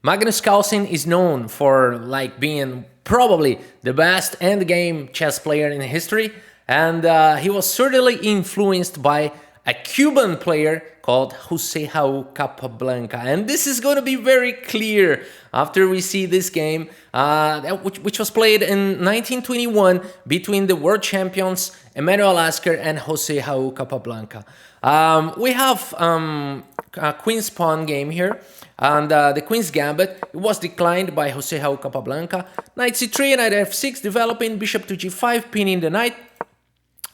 Magnus Carlsen is known for being probably the best endgame chess player in history, and he was certainly influenced by a Cuban player called Raul Capablanca. And this is going to be very clear after we see this game, which was played in 1921 between the world champions Emanuel Lasker and Raul Capablanca. We have a queen's pawn game here, and the queen's gambit. It was declined by Raul Capablanca. Knight c3, knight f6, developing, bishop to g5, pinning the knight.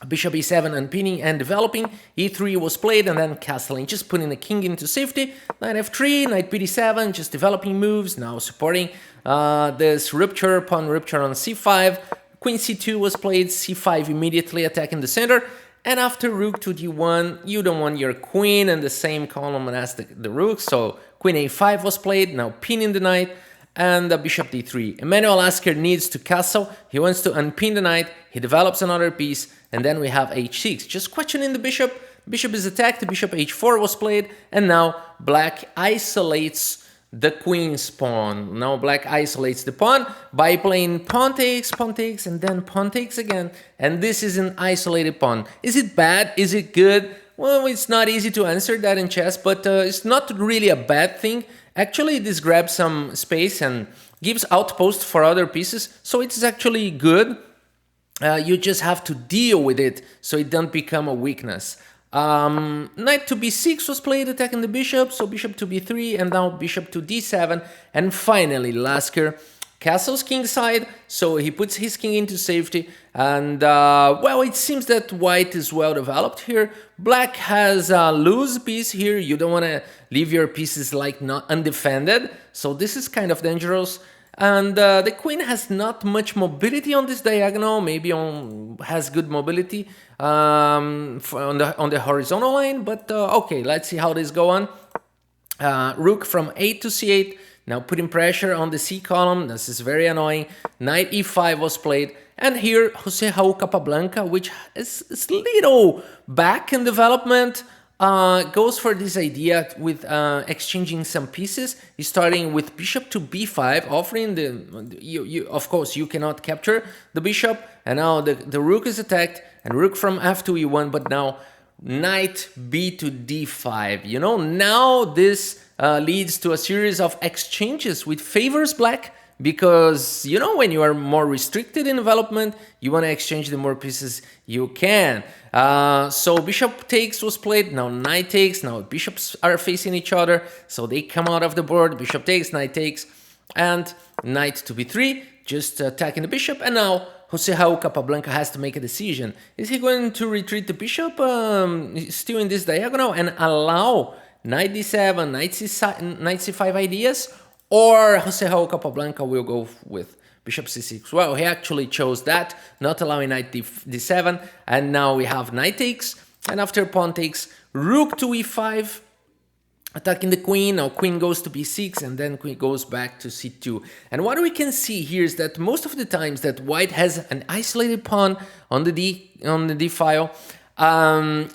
Bishop e7 and pinning and developing. e3 was played and then castling, just putting the king into safety. Knight f3, knight bd7, just developing moves, now supporting this rupture, pawn rupture on c5. Queen c2 was played, c5 immediately attacking the center. And after rook to d1, you don't want your queen in the same column as the rook, so queen a5 was played, now pinning the knight. And bishop d3. Emanuel Lasker needs to castle, he wants to unpin the knight, he develops another piece, and then we have h6, just questioning the bishop. Bishop is attacked, bishop h4 was played, and now black isolates the queen's pawn. Now black isolates the pawn by playing pawn takes, and then pawn takes again, and this is an isolated pawn. Is it bad? Is it good? Well, it's not easy to answer that in chess, but it's not really a bad thing. Actually, this grabs some space and gives outpost for other pieces, so it's actually good. You just have to deal with it so it doesn't become a weakness. Knight to b6 was played, attacking the bishop, so bishop to b3, and now bishop to d7, and finally Lasker castles kingside, so he puts his king into safety, and well, it seems that white is well developed here. Black has a loose piece here, you don't want to leave your pieces not undefended, so this is kind of dangerous. And the queen has not much mobility on this diagonal, maybe has good mobility on the horizontal line, but okay, let's see how this go on. Rook from 8 to c8, now putting pressure on the c column, this is very annoying. Knight e5 was played, and here Raul Capablanca, which is little back in development, goes for this idea with exchanging some pieces, starting with bishop to b5, offering of course you cannot capture the bishop, and now the rook is attacked, and rook from f to e1, but now knight b to d5. You know, now this leads to a series of exchanges which favors black, because you know, when you are more restricted in development, you want to exchange the more pieces you can. So bishop takes was played, now knight takes, now bishops are facing each other, so they come out of the board, bishop takes, and knight to b3, just attacking the bishop, and now Raul Capablanca has to make a decision. Is he going to retreat the bishop still in this diagonal and allow knight d7, knight c5 ideas, or Raul Capablanca will go with bishop c6? Well, he actually chose that, not allowing knight d7, and now we have knight takes, and after pawn takes, rook to e5, attacking the queen. Now queen goes to b6, and then queen goes back to c2. And what we can see here is that most of the times that white has an isolated pawn on the d file,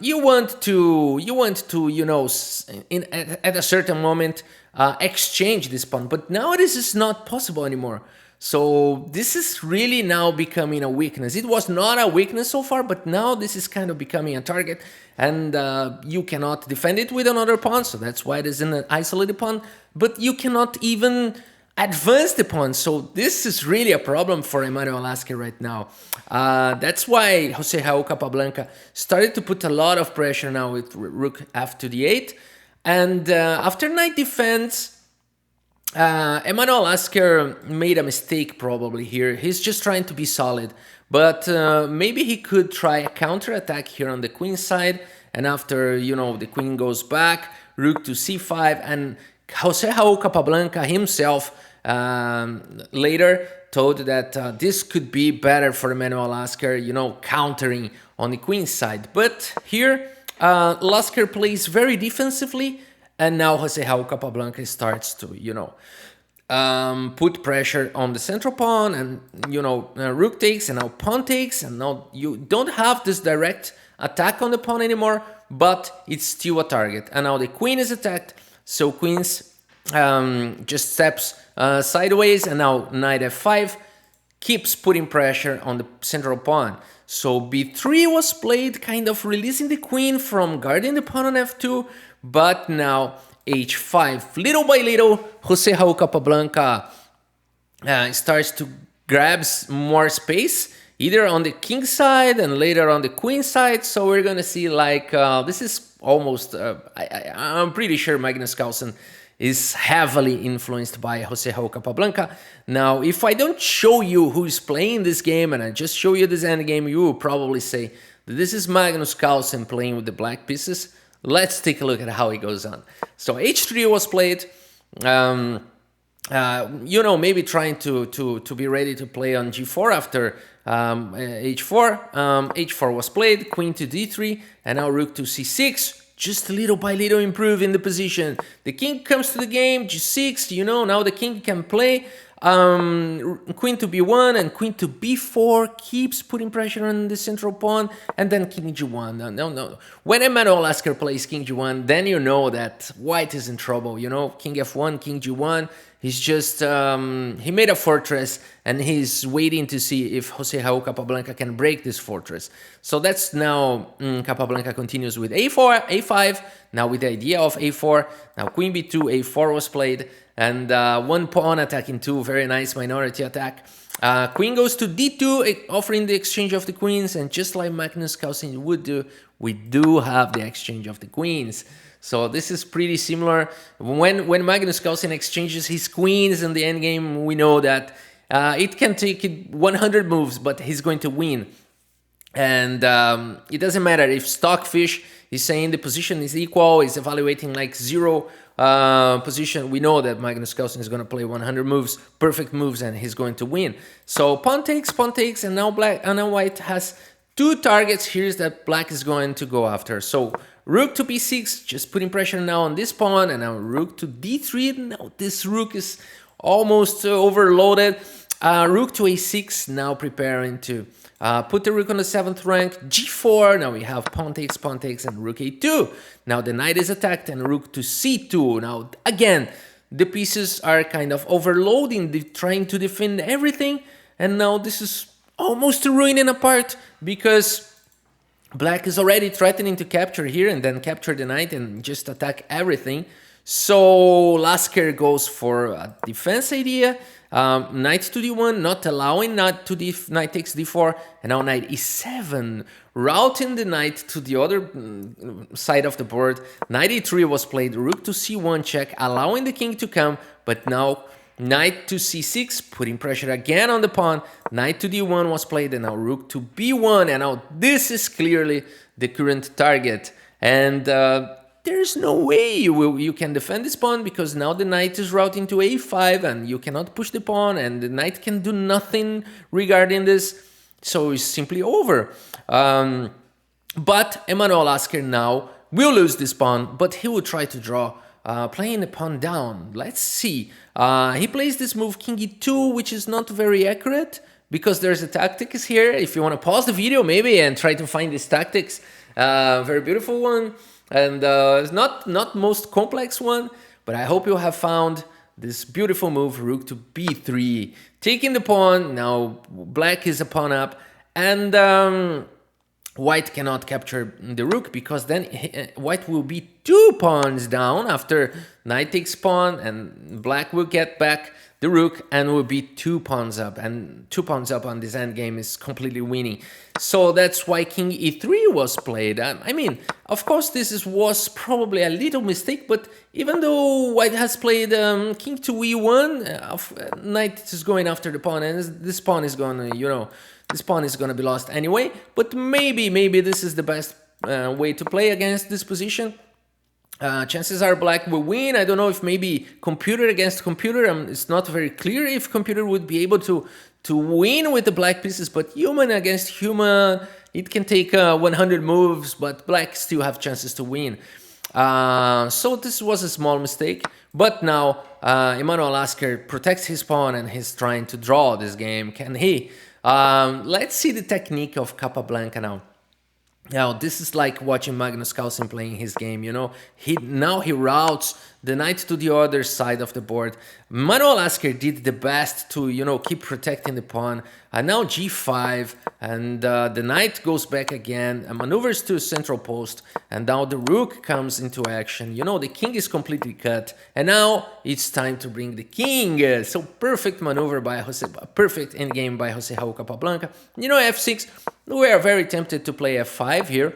you want to you know, at a certain moment exchange this pawn, but nowadays it's not possible anymore. So this is really now becoming a weakness. It was not a weakness so far, but now this is kind of becoming a target, and you cannot defend it with another pawn, so that's why it is an isolated pawn, but you cannot even advance the pawn, so this is really a problem for Emanuel Lasker right now. That's why Raul Capablanca started to put a lot of pressure now with rook f to d8, and after knight defense, Emanuel Lasker made a mistake probably here. He's just trying to be solid, but maybe he could try a counter-attack here on the queen side, and after, you know, the queen goes back, rook to c5, and Raul Capablanca himself later told that this could be better for Emanuel Lasker, you know, countering on the queen side. But here, Lasker plays very defensively, and now Raul Capablanca starts to, you know, put pressure on the central pawn, and, you know, rook takes, and now pawn takes, and now you don't have this direct attack on the pawn anymore, but it's still a target. And now the queen is attacked, so queens just steps sideways, and now knight f5 keeps putting pressure on the central pawn. So b3 was played, kind of releasing the queen from guarding the pawn on f2, but now h5. Little by little, Jose Raul Capablanca starts to grab more space, either on the king side and later on the queen side. So we're gonna see like this is almost I'm pretty sure Magnus Carlsen is heavily influenced by Jose Raul Capablanca. Now, if I don't show you who's playing this game and I just show you this endgame, you will probably say that this is Magnus Carlsen playing with the black pieces. Let's take a look at how it goes on. So h3 was played. You know, maybe trying to be ready to play on g4 after h4. H4 was played, queen to d3, and now rook to c6. Just little by little improving the position. The king comes to the game, g6, you know, now the king can play. Queen to b1 and queen to b4 keeps putting pressure on the central pawn, and then king g1. No. When Emanuel Lasker plays king g1, then you know that white is in trouble. You know, king f1, king g1. He's just he made a fortress, and he's waiting to see if Jose Raul Capablanca can break this fortress. So that's now Capablanca continues with a4, a5. Now with the idea of a4. Now queen b2, a4 was played. And one pawn attacking two, very nice minority attack. Queen goes to d2, offering the exchange of the queens, and just like Magnus Carlsen would do, we do have the exchange of the queens. So this is pretty similar. When Magnus Carlsen exchanges his queens in the endgame, we know that it can take 100 moves, but he's going to win. And it doesn't matter if Stockfish is saying the position is equal, is evaluating like 0 position. We know that Magnus Carlsen is going to play 100 moves, perfect moves, and he's going to win. So pawn takes, and now white has 2 targets here that black is going to go after. So rook to b6, just putting pressure now on this pawn, and now rook to d3. Now this rook is almost overloaded. Rook to a6, now preparing to put the rook on the 7th rank. g4, now we have pawn takes, and rook a2. Now the knight is attacked, and rook to c2. Now again, the pieces are kind of overloading, trying to defend everything, and now this is almost ruining a part, because black is already threatening to capture here and then capture the knight and just attack everything. So Lasker goes for a defense idea. Knight to d1, not allowing knight takes d4, and now knight e7, routing the knight to the other side of the board. Knight e3 was played, rook to c1 check, allowing the king to come, but now knight to c6, putting pressure again on the pawn. Knight to d1 was played, and now rook to b1, and now this is clearly the current target. And there's no way you can defend this pawn, because now the knight is routing to a5, and you cannot push the pawn, and the knight can do nothing regarding this. So it's simply over. But Emanuel Lasker now will lose this pawn, but he will try to draw, playing the pawn down. Let's see. He plays this move king e2, which is not very accurate, because there's a tactics here. If you want to pause the video maybe and try to find these tactics, very beautiful one, and it's not most complex one, but I hope you have found this beautiful move, rook to b3, taking the pawn. Now black is a pawn up, and white cannot capture the rook, because then white will be 2 pawns down after knight takes pawn, and black will get back the rook and will be 2 pawns up, and 2 pawns up on this endgame is completely winning. So that's why king e3 was played. I mean, of course this was probably a little mistake, but even though white has played king to e1, knight is going after the pawn, and this pawn is going to, you know, this pawn is going to be lost anyway. But maybe this is the best way to play against this position. Chances are black will win. I don't know if maybe computer against computer. It's not very clear if computer would be able to win with the black pieces, but human against human, it can take 100 moves, but black still have chances to win. So this was a small mistake, but now Emanuel Lasker protects his pawn, and he's trying to draw this game. Can he? Let's see the technique of Capablanca now. Now, this is like watching Magnus Carlsen playing his game, you know. He routes the knight to the other side of the board. Manuel Lasker did the best to, you know, keep protecting the pawn. And now g5, and the knight goes back again, and maneuvers to central post, and now the rook comes into action. You know, the king is completely cut, and now it's time to bring the king. So perfect maneuver by perfect endgame by Raul Capablanca. You know, f6, we are very tempted to play f5 here,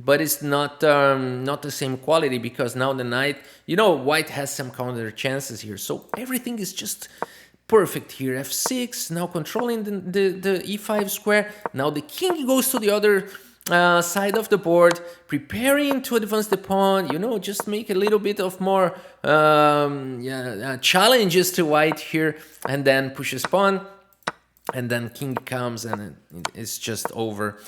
but it's not the same quality, because now the knight, you know, white has some counter chances here. So everything is just perfect here. f6, now controlling the e5 square. Now the king goes to the other side of the board, preparing to advance the pawn. You know, just make a little bit of more challenges to white here, and then pushes pawn, and then king comes, and it's just over.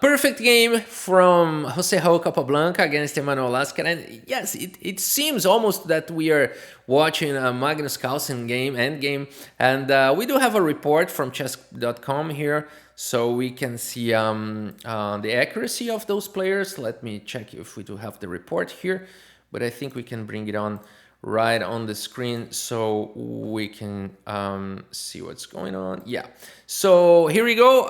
Perfect game from Raul Capablanca against Emanuel Lasker, and yes, it seems almost that we are watching a Magnus Carlsen game, endgame, and we do have a report from chess.com here, so we can see the accuracy of those players. Let me check if we do have the report here, but I think we can bring it on right on the screen so we can see what's going on. Yeah, so here we go.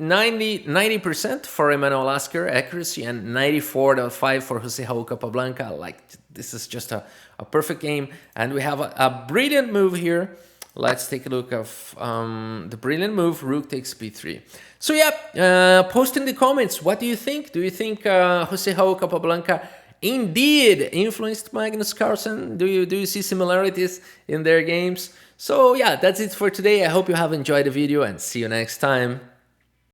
90% for Emanuel Lasker accuracy, and 94.5 for Raul Capablanca. Like, this is just a perfect game, and we have a brilliant move here. Let's take a look of the brilliant move. Rook takes b3. So yeah, post in the comments, what do you think? Do you think Raul Capablanca indeed influenced Magnus Carlsen? Do you see similarities in their games? So yeah, that's it for today. I hope you have enjoyed the video, and see you next time.